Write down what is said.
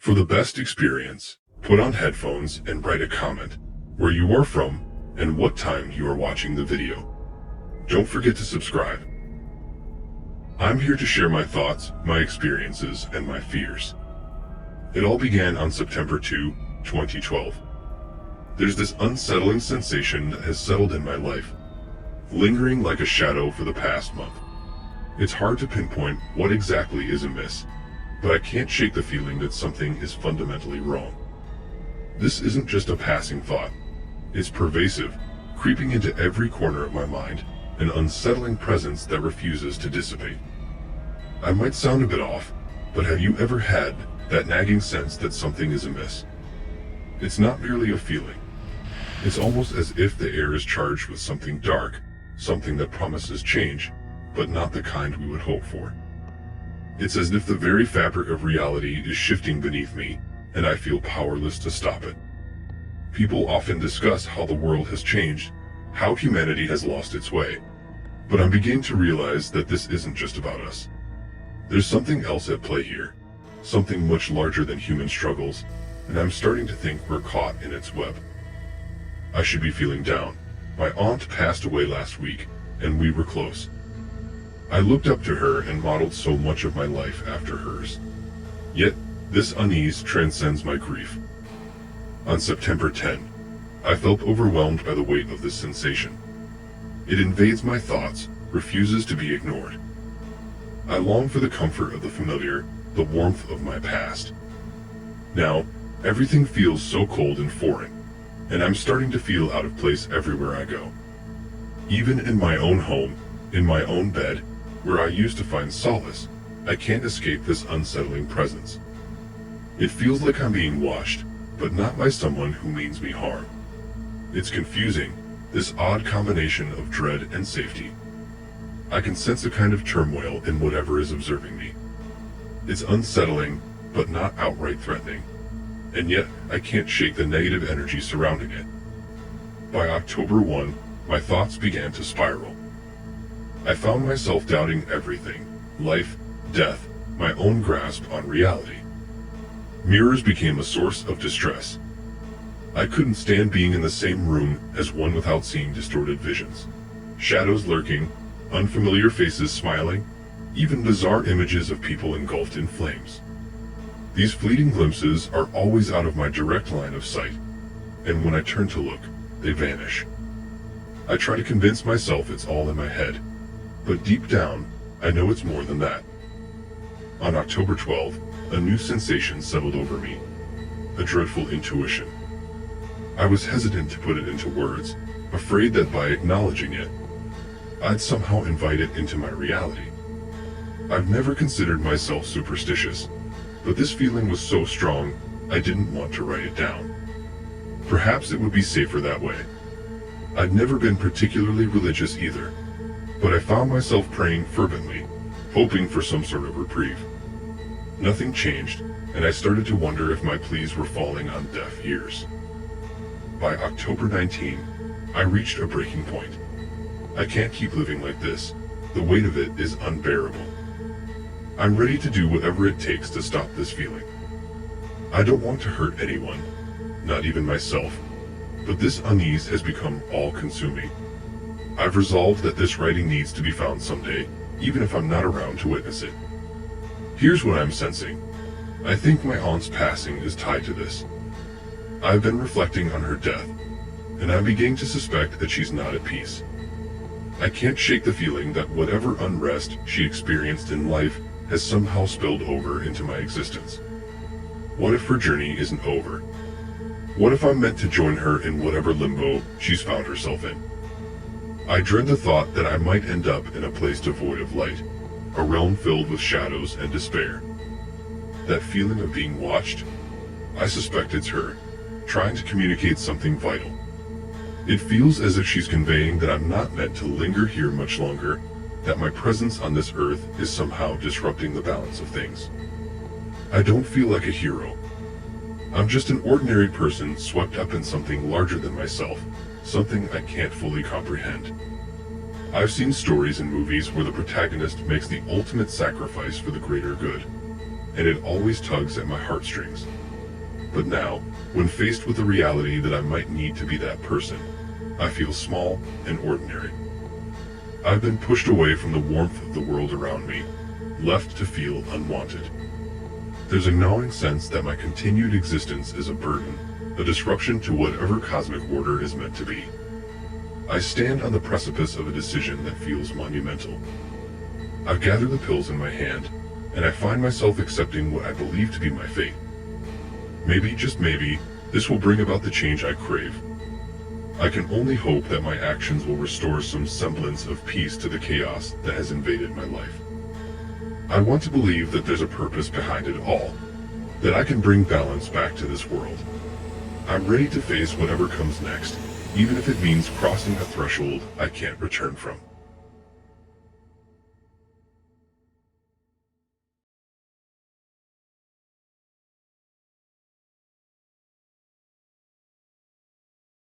For the best experience, put on headphones and write a comment, where you are from, and what time you are watching the video. Don't forget to subscribe. I'm here to share my thoughts, my experiences, and my fears. It all began on September 2, 2012. There's this unsettling sensation that has settled in my life, lingering like a shadow for the past month. It's hard to pinpoint what exactly is amiss, but I can't shake the feeling that something is fundamentally wrong. This isn't just a passing thought. It's pervasive, creeping into every corner of my mind, an unsettling presence that refuses to dissipate. I might sound a bit off, but have you ever had that nagging sense that something is amiss? It's not merely a feeling. It's almost as if the air is charged with something dark, something that promises change, but not the kind we would hope for. It's as if the very fabric of reality is shifting beneath me, and I feel powerless to stop it. People often discuss how the world has changed, how humanity has lost its way, but I'm beginning to realize that this isn't just about us. There's something else at play here, something much larger than human struggles, and I'm starting to think we're caught in its web. I should be feeling down. My aunt passed away last week, and we were close. I looked up to her and modeled so much of my life after hers. Yet, this unease transcends my grief. On September 10, I felt overwhelmed by the weight of this sensation. It invades my thoughts, refuses to be ignored. I long for the comfort of the familiar, the warmth of my past. Now, everything feels so cold and foreign, and I'm starting to feel out of place everywhere I go. Even in my own home, in my own bed, where I used to find solace, I can't escape this unsettling presence. It feels like I'm being watched, but not by someone who means me harm. It's confusing, this odd combination of dread and safety. I can sense a kind of turmoil in whatever is observing me. It's unsettling, but not outright threatening. And yet, I can't shake the negative energy surrounding it. By October 1, my thoughts began to spiral. I found myself doubting everything: life, death, my own grasp on reality. Mirrors became a source of distress. I couldn't stand being in the same room as one without seeing distorted visions. Shadows lurking, unfamiliar faces smiling, even bizarre images of people engulfed in flames. These fleeting glimpses are always out of my direct line of sight, and when I turn to look, they vanish. I try to convince myself it's all in my head, but deep down, I know it's more than that. On October 12th, a new sensation settled over me, a dreadful intuition. I was hesitant to put it into words, afraid that by acknowledging it, I'd somehow invite it into my reality. I've never considered myself superstitious, but this feeling was so strong, I didn't want to write it down. Perhaps it would be safer that way. I'd never been particularly religious either, but I found myself praying fervently, hoping for some sort of reprieve. Nothing changed, and I started to wonder if my pleas were falling on deaf ears. By October 19, I reached a breaking point. I can't keep living like this. The weight of it is unbearable. I'm ready to do whatever it takes to stop this feeling. I don't want to hurt anyone, not even myself, but this unease has become all-consuming. I've resolved that this writing needs to be found someday, even if I'm not around to witness it. Here's what I'm sensing. I think my aunt's passing is tied to this. I've been reflecting on her death, and I'm beginning to suspect that she's not at peace. I can't shake the feeling that whatever unrest she experienced in life has somehow spilled over into my existence. What if her journey isn't over? What if I'm meant to join her in whatever limbo she's found herself in? I dread the thought that I might end up in a place devoid of light, a realm filled with shadows and despair. That feeling of being watched? I suspect it's her, trying to communicate something vital. It feels as if she's conveying that I'm not meant to linger here much longer, that my presence on this earth is somehow disrupting the balance of things. I don't feel like a hero. I'm just an ordinary person swept up in something larger than myself, something I can't fully comprehend. I've seen stories in movies where the protagonist makes the ultimate sacrifice for the greater good. and it always tugs at my heartstrings. But now, when faced with the reality that I might need to be that person, I feel small and ordinary. I've been pushed away from the warmth of the world around me, left to feel unwanted. There's a gnawing sense that my continued existence is a burden, a disruption to whatever cosmic order is meant to be. I stand on the precipice of a decision that feels monumental. I gather the pills in my hand, and I find myself accepting what I believe to be my fate. Maybe, just maybe, this will bring about the change I crave. I can only hope that my actions will restore some semblance of peace to the chaos that has invaded my life. I want to believe that there's a purpose behind it all, that I can bring balance back to this world. I'm ready to face whatever comes next, even if it means crossing a threshold I can't return from.